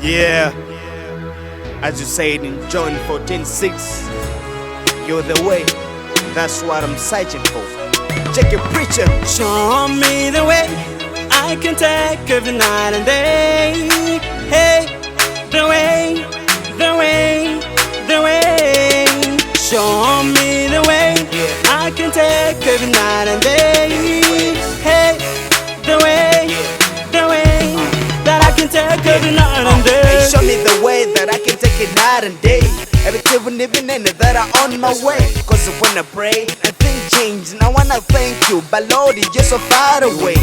Yeah, as you said in John 14:6, you're the way, that's what I'm searching for. Check your preacher. Show me the way I can take every night and day. Hey, the way, the way, the way. Show me the way I can take every night and day. Hey, the way, the way that I can take every night and day. Hey, show me the way that I can take it night and day. Every time even in that I'm on my way. Cause when I pray and things change, and I wanna thank you, but Lord, you're just so far away.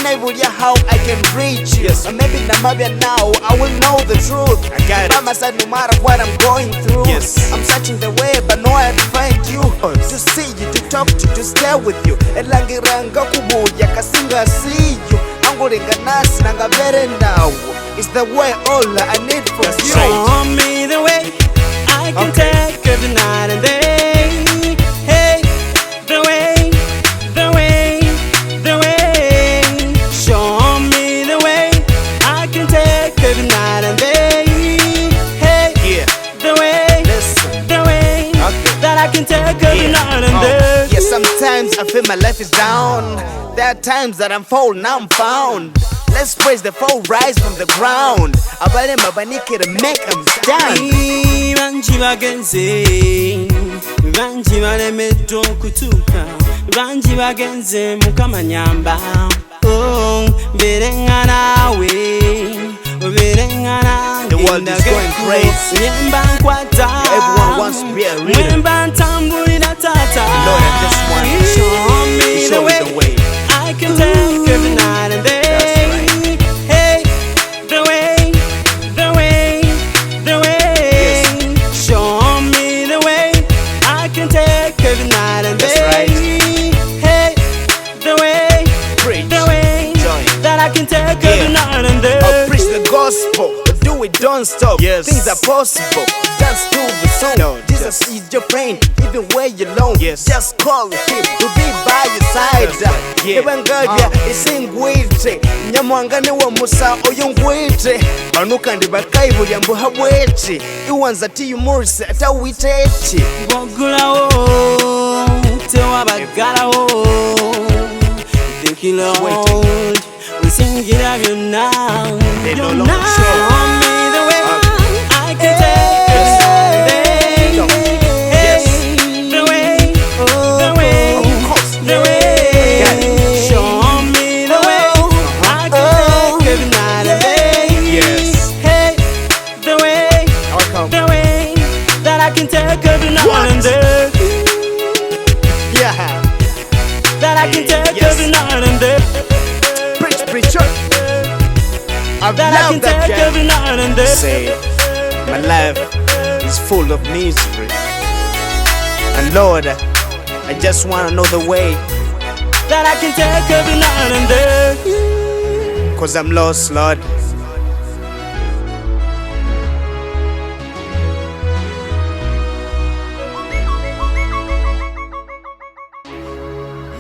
Enable you how I can reach you. Yes. And maybe now I will know the truth. I got it. By my side no matter what I'm going through. Yes. I'm searching the way but know how to find you. To see you, to talk to stay with you. Elangiranga kubuya kasinga see you. Angolinga nasi nanga bere now. It's the way all I need from you. Show me the way I can take every night and day. Hey, the way, the way, the way. Show me the way I can take every night and day. Hey, the way, the way that I can take every night and day. Yeah, sometimes I feel my life is down. There are times that I'm falling, now I'm found. Let's praise the fall rise from the ground. Abale mabanike to make them stand. Banji bagenze, banji balemeddwa okutuuka, banji bagenze Mukama nyamba. Oh, mberenga nawe, oberenga nange. The world is going crazy. Nyemba nkwata, everyone wants to be a leader. Mwemba ntambulira tata. Lord, I just want you to show me the way I can take every night and day. Hey, the way, the way, the way. Show me the way I can take every night and day. That's right. Hey, the way, Preach. the way that I can take every night and day. I'll preach the gospel, but do it, don't stop. Yes. Things are possible, dance to the song. No, Jesus is your friend, even when you're alone. Yes. Just call him to be by your side. Even God, isingwite nyamwangane wa musa oyungwite banuka ndi bakaibu lyambu habwete iwanza tiyumurse atawitechi bogulawo tewabagalawo thinking Lord we sing it out you now. They no Show longer show me the way I can take this day. Yes. The way, the way, the way. Show me the way I can take every night and day. Yes. Hey, the way, the way that I can take every night and day. Yeah. That I can take every night and day. Preacher, I've That I can loved that take jam. every night and day. Say, my life is full of misery, and Lord, I just wanna know the way, That I can take every night and day. cause I'm lost, Lord.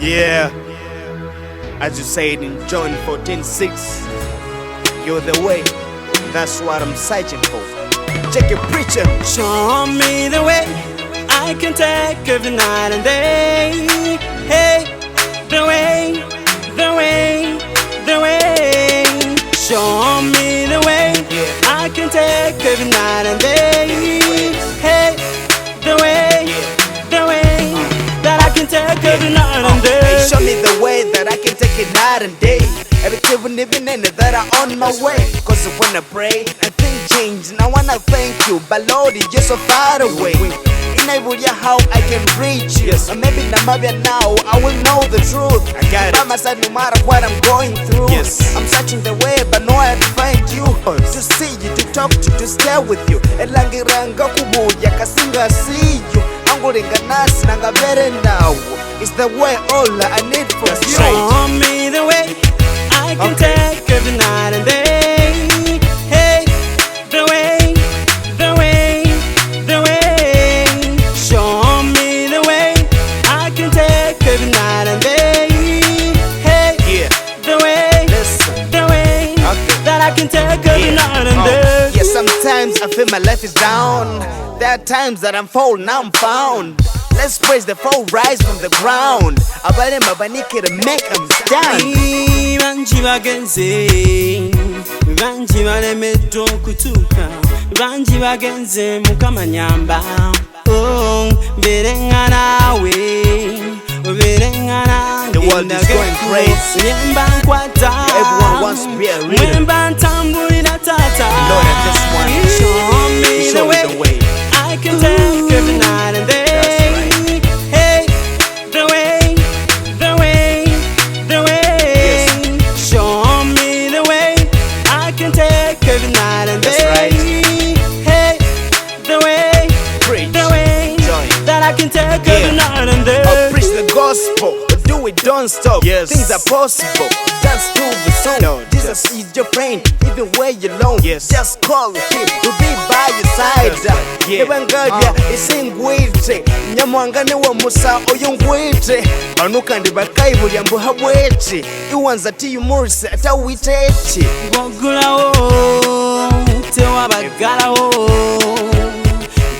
Yeah, as you said in John 14:6, you're the way, that's what I'm searching for. Check your preacher. Show me the way I can take every night and day. Hey, the way, the way, the way. Show me the way I can take every night and day. Hey, the way, the way that I can take every night and day. Hey, show me the way that I can take it night and day. Every time even in that I'm on my way. Cause when I pray and things change, and I wanna thank you, but Lord, you're just so far away. Enable you how I can reach you. Yes. And maybe now I will know the truth. I got it. By my side no matter what I'm going through. Yes. I'm searching the way but know how to find you. To see you, to talk to stay with you. Elangiranga kubuya kasinga see you. Angolinga nasi nanga bere now. It's the way all I need from you. Show me the way I can take every night and day. Hey, the way, the way, the way. Show me the way I can take every night and day. Hey, the way, the way that I can take every night and day. feel my life is down. There are times that I'm falling, now I'm found. Let's praise the fall rise from the ground. Abale mabanike to make them stand. Banji bagenze, banji balemeddwa okutuuka, banji bagenze Mukama nyamba. Oh, berenga nawe, berenga nange. The world is going crazy. Everyone wants to be a leader. Lord, I just want to show me the way. I can take every night and day. Hey, the way, the way, the way. Yes. Show me the way. I can take every night and day. That's right. Hey, the way, the way. Joy. That I can take every night and day. I'll preach the gospel, but do it, don't stop. Yes. Things are possible. Dance to the song. No, Jesus is your friend, even when you're alone. Yes. Just call him, he'll be by your side. Even God, it's in waiting. Nyamwangane wa Musa oyongwete. Banuka ndi bakai bulyambu habwete. Iwanza ti yumurse ata witete. Wagulawo, tewa bagalawo.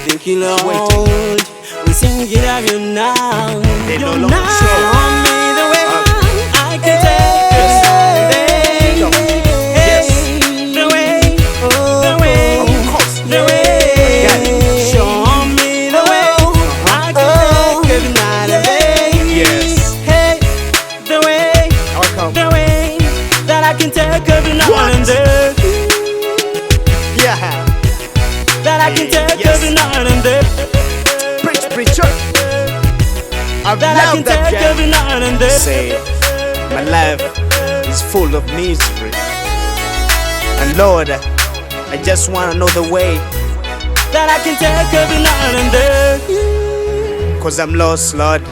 Thank you, Lord. We sing it up you now. They no You're longer now. show. Show me the way. I can take it. Yes. The way, the way, the way. Show me the way. I can take every night and day. Yes. Hey, the way, the way that I can take every night and day. Yeah. That I can take every night and day. Preacher. I That I love can that take guy. every night and day. Say, my life is full of misery. And Lord, I just want to know the way. That I can take every night and day. 'Cause I'm lost, Lord.